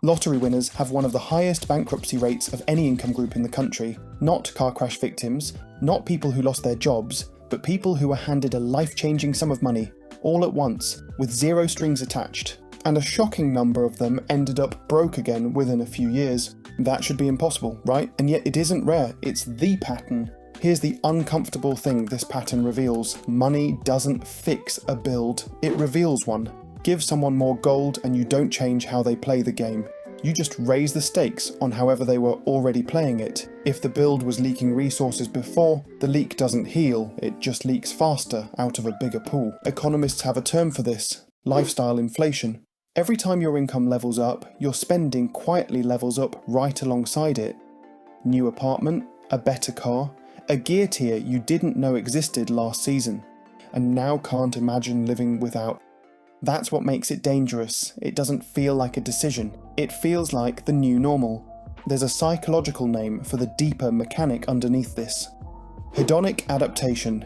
Lottery winners have one of the highest bankruptcy rates of any income group in the country. Not car crash victims, not people who lost their jobs, but people who were handed a life-changing sum of money, all at once, with zero strings attached. And a shocking number of them ended up broke again within a few years. That should be impossible, right? And yet it isn't rare, it's the pattern. Here's the uncomfortable thing this pattern reveals. Money doesn't fix a build, it reveals one. Give someone more gold and you don't change how they play the game. You just raise the stakes on however they were already playing it. If the build was leaking resources before, the leak doesn't heal, it just leaks faster out of a bigger pool. Economists have a term for this: lifestyle inflation. Every time your income levels up, your spending quietly levels up right alongside it. New apartment, a better car, a gear tier you didn't know existed last season, and now can't imagine living without. That's what makes it dangerous. It doesn't feel like a decision. It feels like the new normal. There's a psychological name for the deeper mechanic underneath this. Hedonic Adaptation.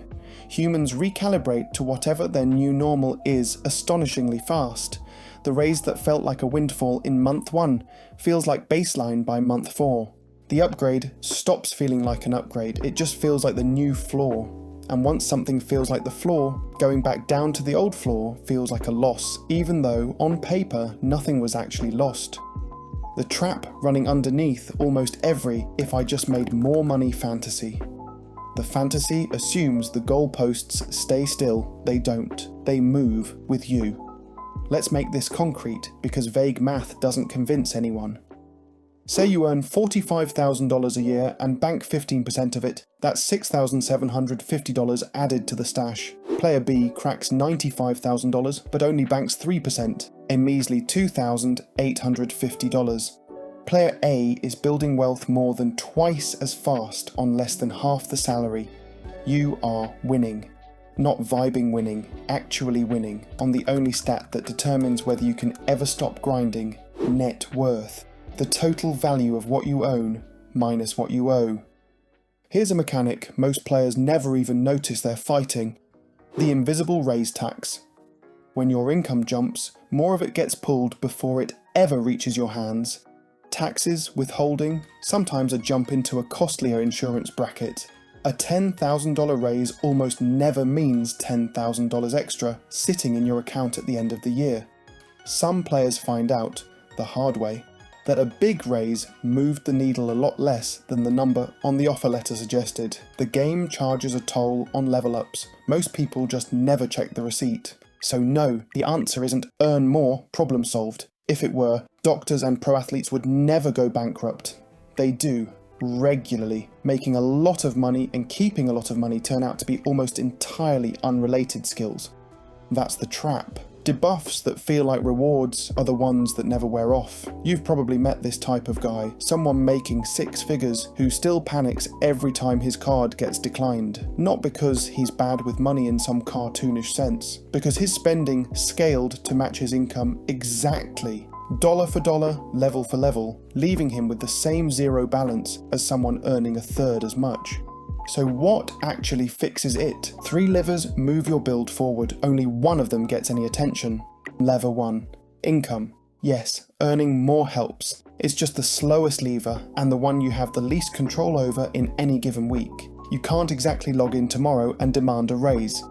Humans recalibrate to whatever their new normal is astonishingly fast. The raise that felt like a windfall in month 1 feels like baseline by month 4. The upgrade stops feeling like an upgrade, it just feels like the new floor. And once something feels like the floor, going back down to the old floor feels like a loss, even though, on paper, nothing was actually lost. The trap running underneath almost every "if I just made more money" fantasy. The fantasy assumes the goalposts stay still. They don't. They move with you. Let's make this concrete, because vague math doesn't convince anyone. Say you earn $45,000 a year and bank 15% of it, that's $6,750 added to the stash. Player B cracks $95,000 but only banks 3%, a measly $2,850. Player A is building wealth more than twice as fast on less than half the salary. You are winning. Not vibing winning, actually winning, on the only stat that determines whether you can ever stop grinding: net worth. The total value of what you own minus what you owe. Here's a mechanic most players never even notice they're fighting: the invisible raise tax. When your income jumps, more of it gets pulled before it ever reaches your hands. Taxes, withholding, sometimes a jump into a costlier insurance bracket. A $10,000 raise almost never means $10,000 extra sitting in your account at the end of the year. Some players find out, the hard way, that a big raise moved the needle a lot less than the number on the offer letter suggested. The game charges a toll on level ups. Most people just never check the receipt. So no, the answer isn't earn more, problem solved. If it were, doctors and pro athletes would never go bankrupt. They do, regularly. Making a lot of money and keeping a lot of money turn out to be almost entirely unrelated skills. That's the trap. Debuffs that feel like rewards are the ones that never wear off. You've probably met this type of guy, someone making 6 figures who still panics every time his card gets declined. Not because he's bad with money in some cartoonish sense, because his spending scaled to match his income exactly, dollar for dollar, level for level, leaving him with the same zero balance as someone earning 1/3 as much. So what actually fixes it? 3 levers move your build forward, only one of them gets any attention. Lever 1. Income. Yes, earning more helps. It's just the slowest lever and the one you have the least control over in any given week. You can't exactly log in tomorrow and demand a raise.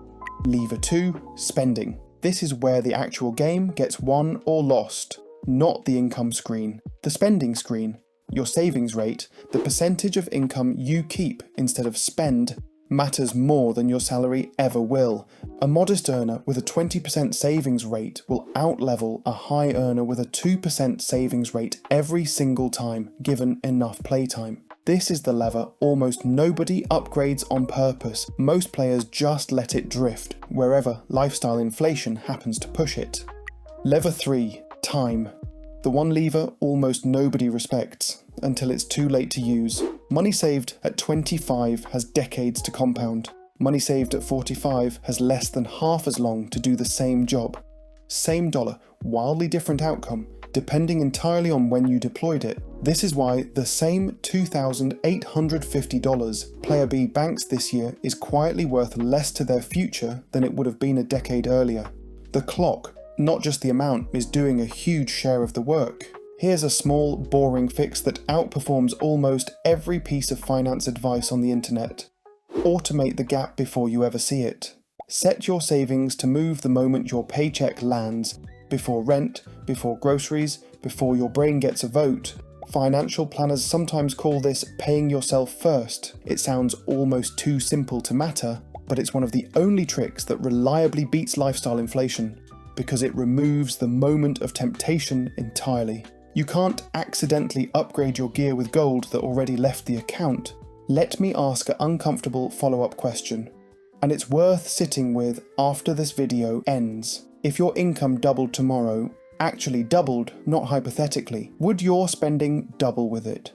Lever 2. Spending. This is where the actual game gets won or lost, not the income screen, the spending screen. Your savings rate, the percentage of income you keep instead of spend, matters more than your salary ever will. A modest earner with a 20% savings rate will outlevel a high earner with a 2% savings rate every single time, given enough playtime. This is the lever almost nobody upgrades on purpose. Most players just let it drift, wherever lifestyle inflation happens to push it. Lever 3. Time. The one lever almost nobody respects, until it's too late to use. Money saved at 25 has decades to compound. Money saved at 45 has less than half as long to do the same job. Same dollar, wildly different outcome, depending entirely on when you deployed it. This is why the same $2,850 Player B banks this year is quietly worth less to their future than it would have been a decade earlier. The clock, not just the amount, is doing a huge share of the work. Here's a small, boring fix that outperforms almost every piece of finance advice on the internet. Automate the gap before you ever see it. Set your savings to move the moment your paycheck lands, before rent, before groceries, before your brain gets a vote. Financial planners sometimes call this paying yourself first. It sounds almost too simple to matter, but it's one of the only tricks that reliably beats lifestyle inflation, because it removes the moment of temptation entirely. You can't accidentally upgrade your gear with gold that already left the account. Let me ask an uncomfortable follow-up question, and it's worth sitting with after this video ends. If your income doubled tomorrow, actually doubled, not hypothetically, would your spending double with it?